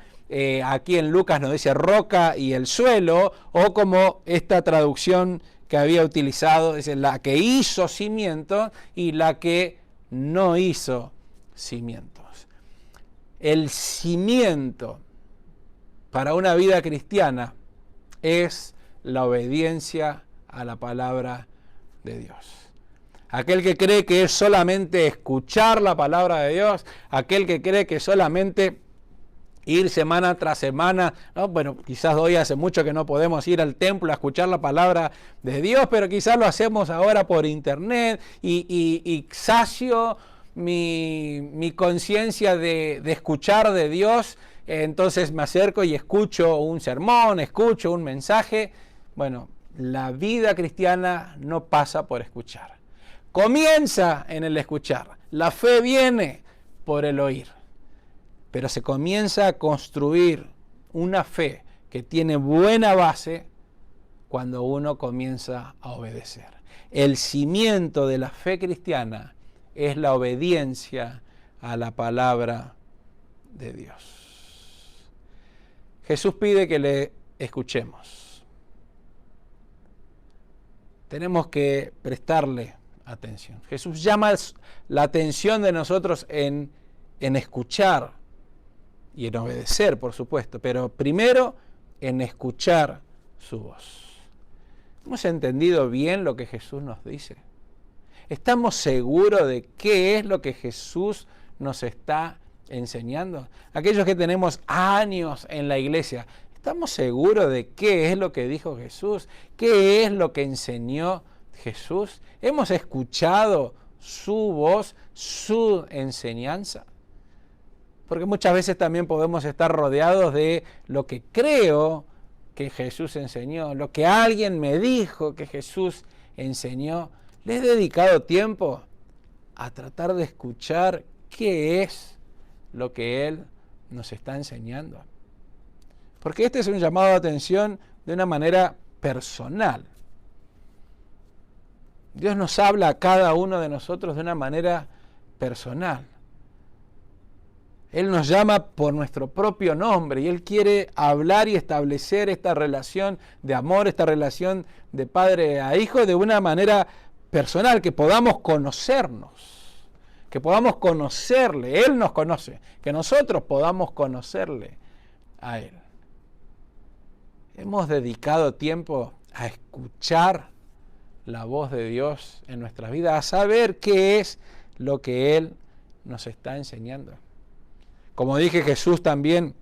aquí en Lucas nos dice roca y el suelo, o como esta traducción que había utilizado, es la que hizo cimientos y la que no hizo cimientos. El cimiento para una vida cristiana es la obediencia a la palabra de Dios. Aquel que cree que es solamente escuchar la palabra de Dios, aquel que cree que solamente ir semana tras semana, ¿no? Bueno, quizás hoy hace mucho que no podemos ir al templo a escuchar la palabra de Dios, pero quizás lo hacemos ahora por internet y sacio mi conciencia de escuchar de Dios, entonces me acerco y escucho un sermón, escucho un mensaje. Bueno, la vida cristiana no pasa por escuchar. Comienza en el escuchar. La fe viene por el oír. Pero se comienza a construir una fe que tiene buena base cuando uno comienza a obedecer. El cimiento de la fe cristiana es la obediencia a la palabra de Dios. Jesús pide que le escuchemos. Tenemos que prestarle atención. Jesús llama la atención de nosotros en escuchar y en obedecer, por supuesto, pero primero en escuchar su voz. ¿Hemos entendido bien lo que Jesús nos dice? ¿Estamos seguros de qué es lo que Jesús nos está enseñando? Aquellos que tenemos años en la iglesia, ¿estamos seguros de qué es lo que dijo Jesús? ¿Qué es lo que enseñó Jesús? ¿Hemos escuchado su voz, su enseñanza? Porque muchas veces también podemos estar rodeados de lo que creo que Jesús enseñó, lo que alguien me dijo que Jesús enseñó. ¿Le he dedicado tiempo a tratar de escuchar qué es lo que Él nos está enseñando? Porque este es un llamado de atención de una manera personal. Dios nos habla a cada uno de nosotros de una manera personal. Él nos llama por nuestro propio nombre y Él quiere hablar y establecer esta relación de amor, esta relación de padre a hijo de una manera personal, que podamos conocernos, que podamos conocerle. Él nos conoce, que nosotros podamos conocerle a Él. Hemos dedicado tiempo a escuchar la voz de Dios en nuestras vidas, a saber qué es lo que Él nos está enseñando. Como dije, Jesús también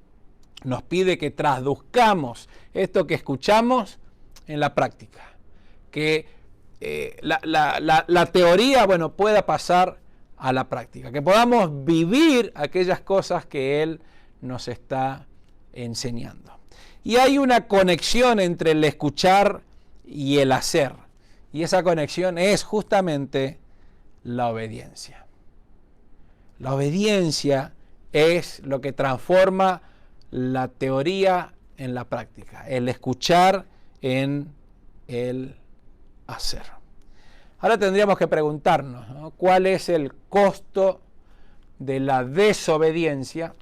nos pide que traduzcamos esto que escuchamos en la práctica. Que la teoría, pueda pasar a la práctica. Que podamos vivir aquellas cosas que Él nos está enseñando. Y hay una conexión entre el escuchar y el hacer. Y esa conexión es justamente la obediencia. La obediencia es lo que transforma la teoría en la práctica, el escuchar en el hacer. Ahora tendríamos que preguntarnos, ¿no?, ¿cuál es el costo de la desobediencia?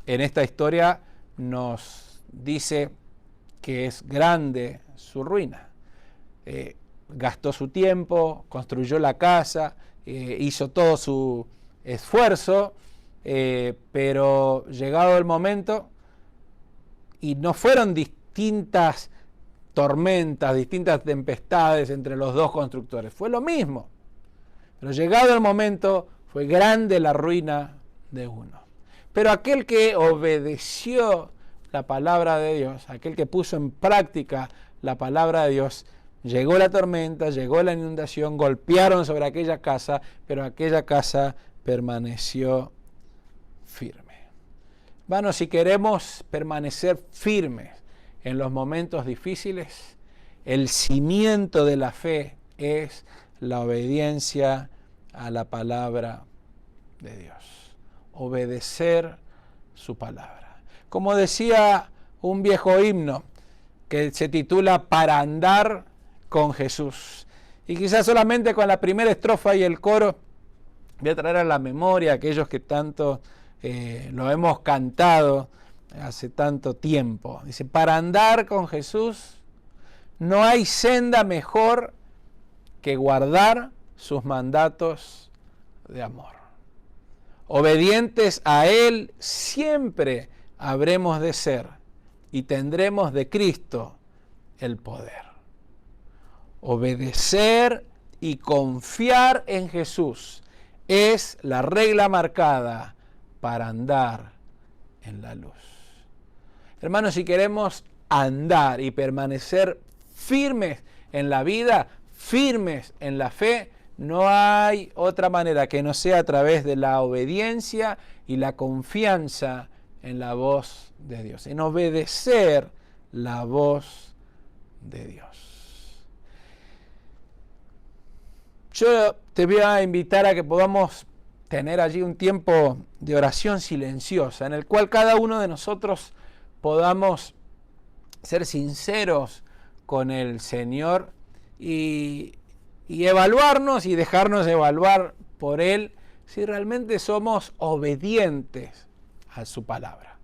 En esta historia nos dice que es grande su ruina. Gastó su tiempo, construyó la casa, hizo todo su esfuerzo, pero llegado el momento, y no fueron distintas tormentas, distintas tempestades entre los dos constructores, fue lo mismo, pero llegado el momento fue grande la ruina de uno. Pero aquel que obedeció la palabra de Dios, aquel que puso en práctica la palabra de Dios, llegó la tormenta, llegó la inundación, golpearon sobre aquella casa, pero aquella casa permaneció firme. Bueno, si queremos permanecer firmes en los momentos difíciles, el cimiento de la fe es la obediencia a la palabra de Dios. Obedecer su palabra. Como decía un viejo himno que se titula Para andar con Jesús. Y quizás solamente con la primera estrofa y el coro voy a traer a la memoria a aquellos que tanto lo hemos cantado hace tanto tiempo. Dice, para andar con Jesús no hay senda mejor que guardar sus mandatos de amor. Obedientes a Él siempre habremos de ser y tendremos de Cristo el poder. Obedecer y confiar en Jesús es la regla marcada para andar en la luz. Hermanos, si queremos andar y permanecer firmes en la vida, firmes en la fe, no hay otra manera que no sea a través de la obediencia y la confianza en la voz de Dios, en obedecer la voz de Dios. Yo te voy a invitar a que podamos tener allí un tiempo de oración silenciosa, en el cual cada uno de nosotros podamos ser sinceros con el Señor y y evaluarnos y dejarnos evaluar por Él si realmente somos obedientes a su palabra.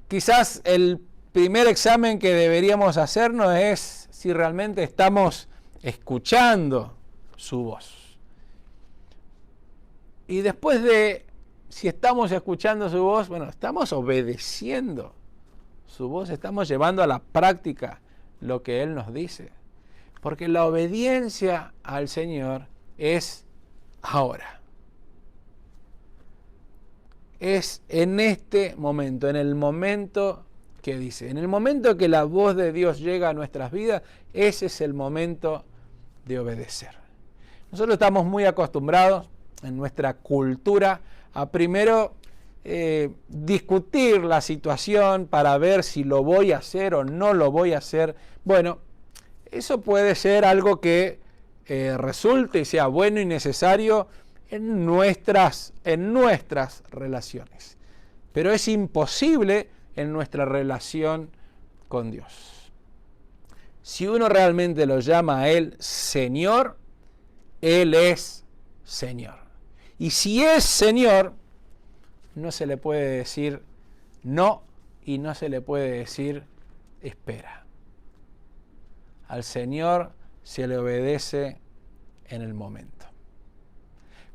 Quizás el primer examen que deberíamos hacernos es si realmente estamos escuchando su voz. Y después de si estamos escuchando su voz, bueno, estamos obedeciendo su voz, estamos llevando a la práctica lo que Él nos dice. Porque la obediencia al Señor es ahora. Es en este momento, en el momento que dice. En el momento que la voz de Dios llega a nuestras vidas, ese es el momento de obedecer. Nosotros estamos muy acostumbrados en nuestra cultura a primero discutir la situación para ver si lo voy a hacer o no lo voy a hacer. Bueno, eso puede ser algo que resulte y sea bueno y necesario en nuestras relaciones. Pero es imposible en nuestra relación con Dios. Si uno realmente lo llama a Él Señor, Él es Señor. Y si es Señor, no se le puede decir no y no se le puede decir espera. Al Señor se le obedece en el momento.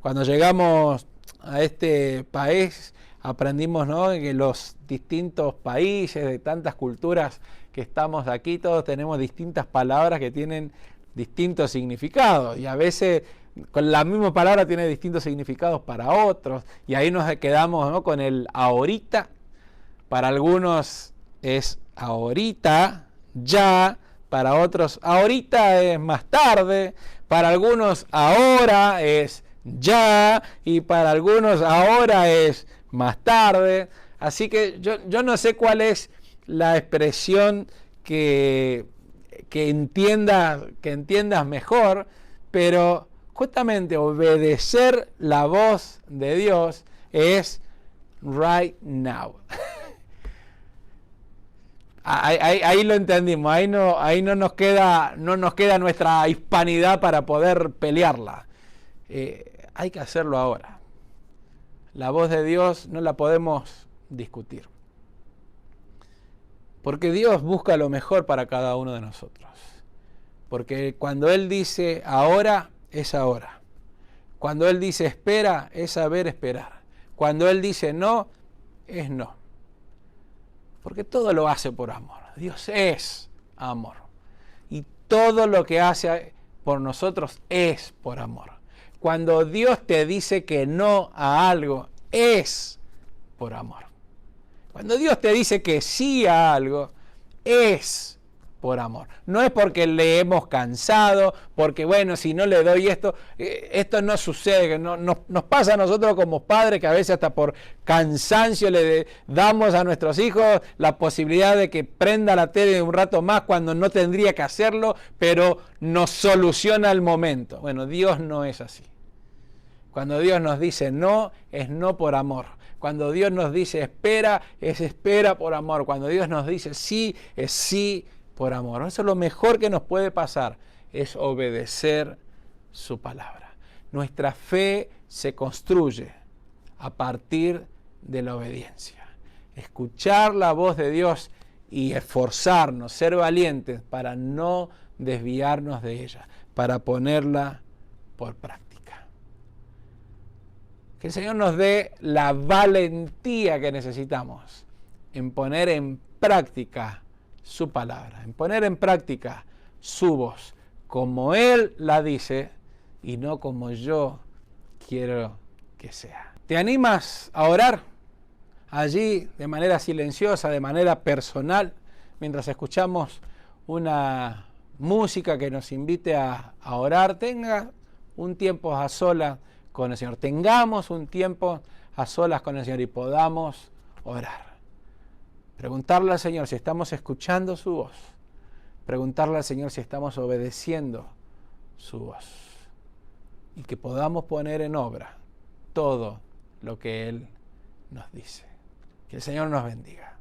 Cuando llegamos a este país, aprendimos, ¿no?, que los distintos países, de tantas culturas que estamos aquí, todos tenemos distintas palabras que tienen distintos significados. Y a veces con la misma palabra tiene distintos significados para otros. Y ahí nos quedamos, ¿no?, con el ahorita. Para algunos es ahorita, ya. Para otros ahorita es más tarde. Para algunos ahora es ya. Y para algunos ahora es más tarde. Así que yo no sé cuál es la expresión que entiendas mejor, pero justamente obedecer la voz de Dios es right now. Ahí lo entendimos, ahí no nos queda nuestra hispanidad para poder pelearla. Hay que hacerlo ahora. La voz de Dios no la podemos discutir. Porque Dios busca lo mejor para cada uno de nosotros. Porque cuando Él dice ahora, es ahora. Cuando Él dice espera, es saber esperar. Cuando Él dice no, es no. Porque todo lo hace por amor. Dios es amor. Y todo lo que hace por nosotros es por amor. Cuando Dios te dice que no a algo, es por amor. Cuando Dios te dice que sí a algo, es por amor. No es porque le hemos cansado, porque bueno, si no le doy esto, esto no sucede. Nos pasa a nosotros como padres que a veces hasta por cansancio le damos a nuestros hijos la posibilidad de que prenda la tele un rato más cuando no tendría que hacerlo, pero nos soluciona el momento. Bueno, Dios no es así. Cuando Dios nos dice no, es no por amor. Cuando Dios nos dice espera, es espera por amor. Cuando Dios nos dice sí, es sí por amor. Eso es lo mejor que nos puede pasar, es obedecer su palabra. Nuestra fe se construye a partir de la obediencia. Escuchar la voz de Dios y esforzarnos, ser valientes para no desviarnos de ella, para ponerla por práctica. Que el Señor nos dé la valentía que necesitamos en poner en práctica su palabra, en poner en práctica su voz, como Él la dice y no como yo quiero que sea. ¿Te animas a orar allí de manera silenciosa, de manera personal, mientras escuchamos una música que nos invite a orar? Tenga un tiempo a solas con el Señor. Tengamos un tiempo a solas con el Señor y podamos orar. Preguntarle al Señor si estamos escuchando su voz. Preguntarle al Señor si estamos obedeciendo su voz. Y que podamos poner en obra todo lo que Él nos dice. Que el Señor nos bendiga.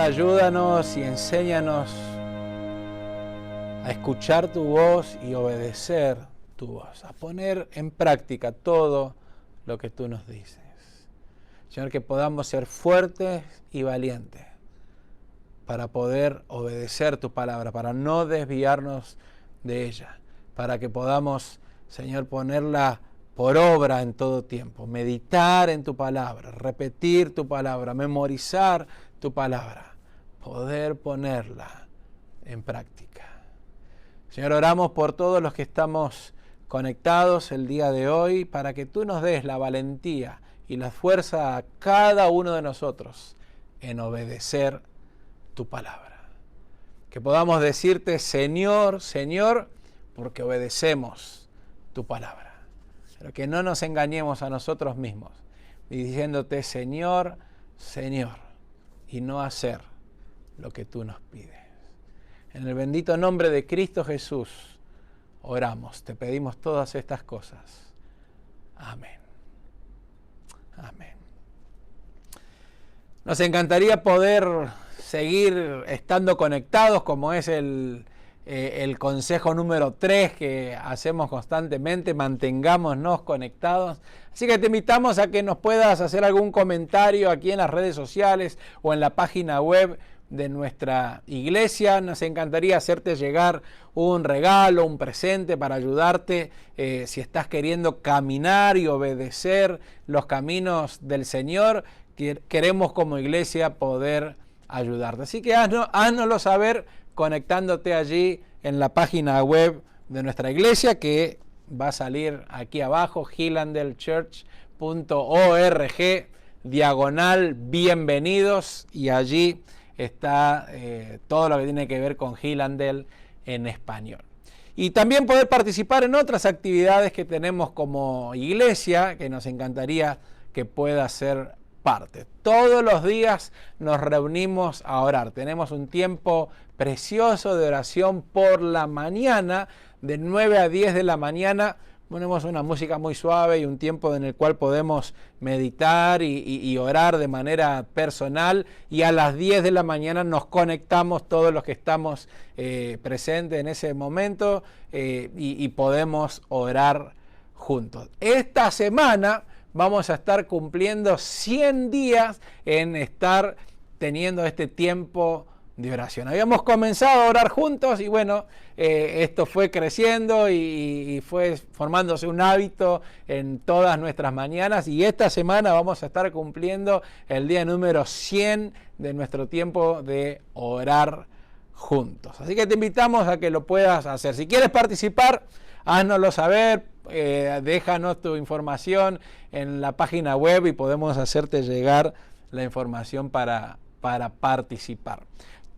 ayúdanos y enséñanos a escuchar tu voz y obedecer tu voz, a poner en práctica todo lo que tú nos dices. Señor, que podamos ser fuertes y valientes para poder obedecer tu palabra, para no desviarnos de ella, para que podamos, Señor, ponerla por obra en todo tiempo, meditar en tu palabra, repetir tu palabra, memorizar tu palabra, poder ponerla en práctica. Señor, oramos por todos los que estamos conectados el día de hoy, para que tú nos des la valentía y la fuerza a cada uno de nosotros en obedecer tu palabra. Que podamos decirte Señor, Señor, porque obedecemos tu palabra. Pero que no nos engañemos a nosotros mismos, diciéndote Señor, Señor, y no hacer lo que tú nos pides. En el bendito nombre de Cristo Jesús oramos, te pedimos todas estas cosas. Amén. Amén. Nos encantaría poder seguir estando conectados, como es el consejo número 3 que hacemos constantemente, mantengámonos conectados. Así que te invitamos a que nos puedas hacer algún comentario aquí en las redes sociales o en la página web de nuestra iglesia. Nos encantaría hacerte llegar un regalo, un presente para ayudarte si estás queriendo caminar y obedecer los caminos del Señor. Queremos como iglesia poder ayudarte. Así que háznoslo saber conectándote allí en la página web de nuestra iglesia, que va a salir aquí abajo, hillsdale.church.org/bienvenidos, y allí está todo lo que tiene que ver con Hillsdale en español. Y también poder participar en otras actividades que tenemos como iglesia, que nos encantaría que pueda ser parte. Todos los días nos reunimos a orar. Tenemos un tiempo precioso de oración por la mañana, de 9 a 10 de la mañana. Ponemos una música muy suave y un tiempo en el cual podemos meditar y orar de manera personal, y a las 10 de la mañana nos conectamos todos los que estamos presentes en ese momento y podemos orar juntos. Esta semana vamos a estar cumpliendo 100 días en estar teniendo este tiempo de oración. Habíamos comenzado a orar juntos y bueno, esto fue creciendo y fue formándose un hábito en todas nuestras mañanas, y esta semana vamos a estar cumpliendo el día número 100 de nuestro tiempo de orar juntos. Así que te invitamos a que lo puedas hacer. Si quieres participar, háznoslo saber, déjanos tu información en la página web y podemos hacerte llegar la información para participar.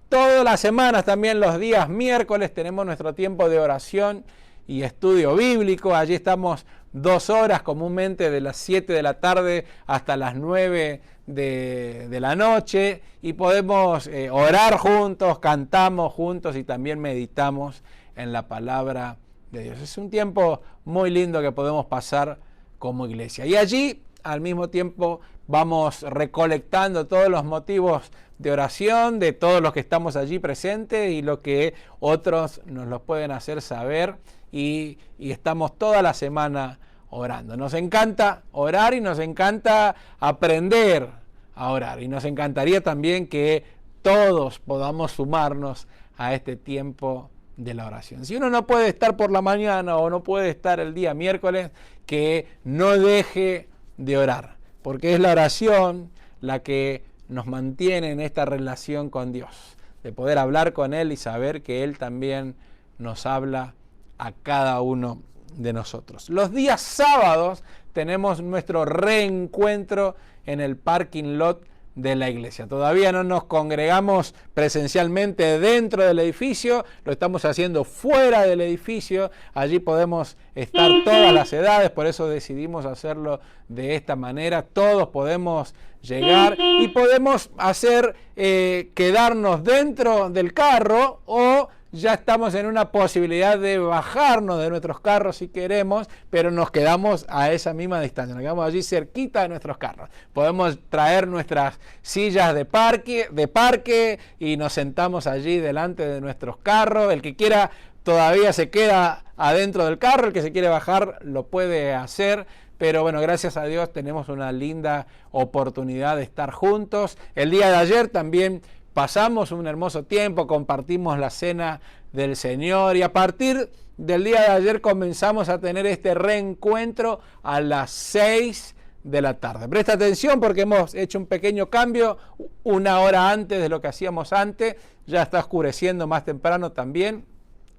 Todas las semanas, también los días miércoles, tenemos nuestro tiempo de oración y estudio bíblico. Allí estamos 2 horas, comúnmente de las 7 de la tarde hasta las 9 de la noche, y podemos orar juntos, cantamos juntos y también meditamos en la palabra de Dios. Es un tiempo muy lindo que podemos pasar como iglesia. Y allí, al mismo tiempo, vamos recolectando todos los motivos de oración de todos los que estamos allí presentes y lo que otros nos los pueden hacer saber, y estamos toda la semana orando. Nos encanta orar y nos encanta aprender a orar, y nos encantaría también que todos podamos sumarnos a este tiempo de la oración. Si uno no puede estar por la mañana o no puede estar el día miércoles, que no deje de orar, porque es la oración la que nos mantiene en esta relación con Dios, de poder hablar con Él y saber que Él también nos habla a cada uno de nosotros. Los días sábados tenemos nuestro reencuentro en el parking lot de la iglesia. Todavía no nos congregamos presencialmente dentro del edificio, lo estamos haciendo fuera del edificio. Allí podemos estar todas las edades, por eso decidimos hacerlo de esta manera. Todos podemos llegar y podemos hacer quedarnos dentro del carro, o ya estamos en una posibilidad de bajarnos de nuestros carros si queremos, pero nos quedamos a esa misma distancia, nos quedamos allí cerquita de nuestros carros. Podemos traer nuestras sillas de parque y nos sentamos allí delante de nuestros carros. El que quiera todavía se queda adentro del carro, el que se quiere bajar lo puede hacer. Pero bueno, gracias a Dios tenemos una linda oportunidad de estar juntos. El día de ayer también pasamos un hermoso tiempo, compartimos la cena del Señor y a partir del día de ayer comenzamos a tener este reencuentro a las 6 de la tarde. Presta atención porque hemos hecho un pequeño cambio, una hora antes de lo que hacíamos antes, ya está oscureciendo más temprano también,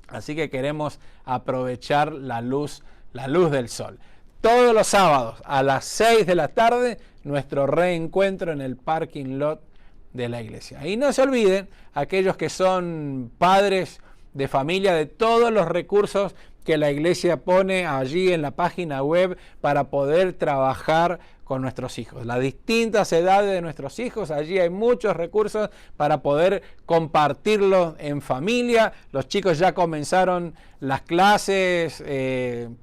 así que queremos aprovechar la luz del sol. Todos los sábados a las 6 de la tarde, nuestro reencuentro en el parking lot de la iglesia. Y no se olviden, aquellos que son padres de familia, de todos los recursos que la iglesia pone allí en la página web para poder trabajar con nuestros hijos. Las distintas edades de nuestros hijos, allí hay muchos recursos para poder compartirlos en familia. Los chicos ya comenzaron las clases,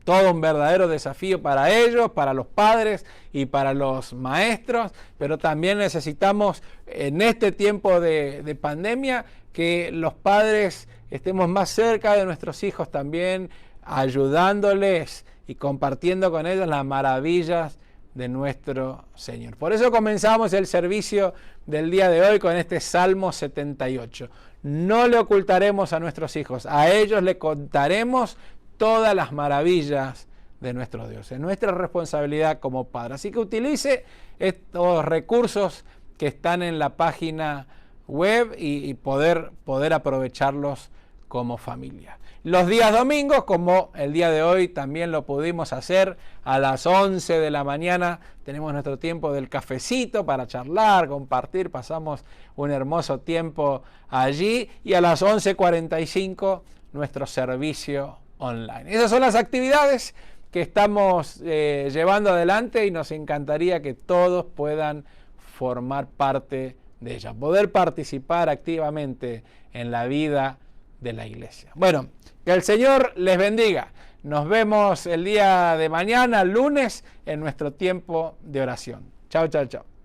todo un verdadero desafío para ellos, para los padres y para los maestros, pero también necesitamos en este tiempo de pandemia que los padres estemos más cerca de nuestros hijos también, ayudándoles y compartiendo con ellos las maravillas de nuestro Señor. Por eso comenzamos el servicio del día de hoy con este Salmo 78. No le ocultaremos a nuestros hijos, a ellos le contaremos todas las maravillas de nuestro Dios. Es nuestra responsabilidad como padre. Así que utilice estos recursos que están en la página web y poder aprovecharlos como familia. Los días domingos, como el día de hoy también lo pudimos hacer, a las 11 de la mañana tenemos nuestro tiempo del cafecito para charlar, compartir, pasamos un hermoso tiempo allí y a las 11:45 nuestro servicio online. Esas son las actividades que estamos llevando adelante y nos encantaría que todos puedan formar parte de ellas, poder participar activamente en la vida de la iglesia. Bueno, que el Señor les bendiga. Nos vemos el día de mañana, lunes, en nuestro tiempo de oración. Chao, chao, chao.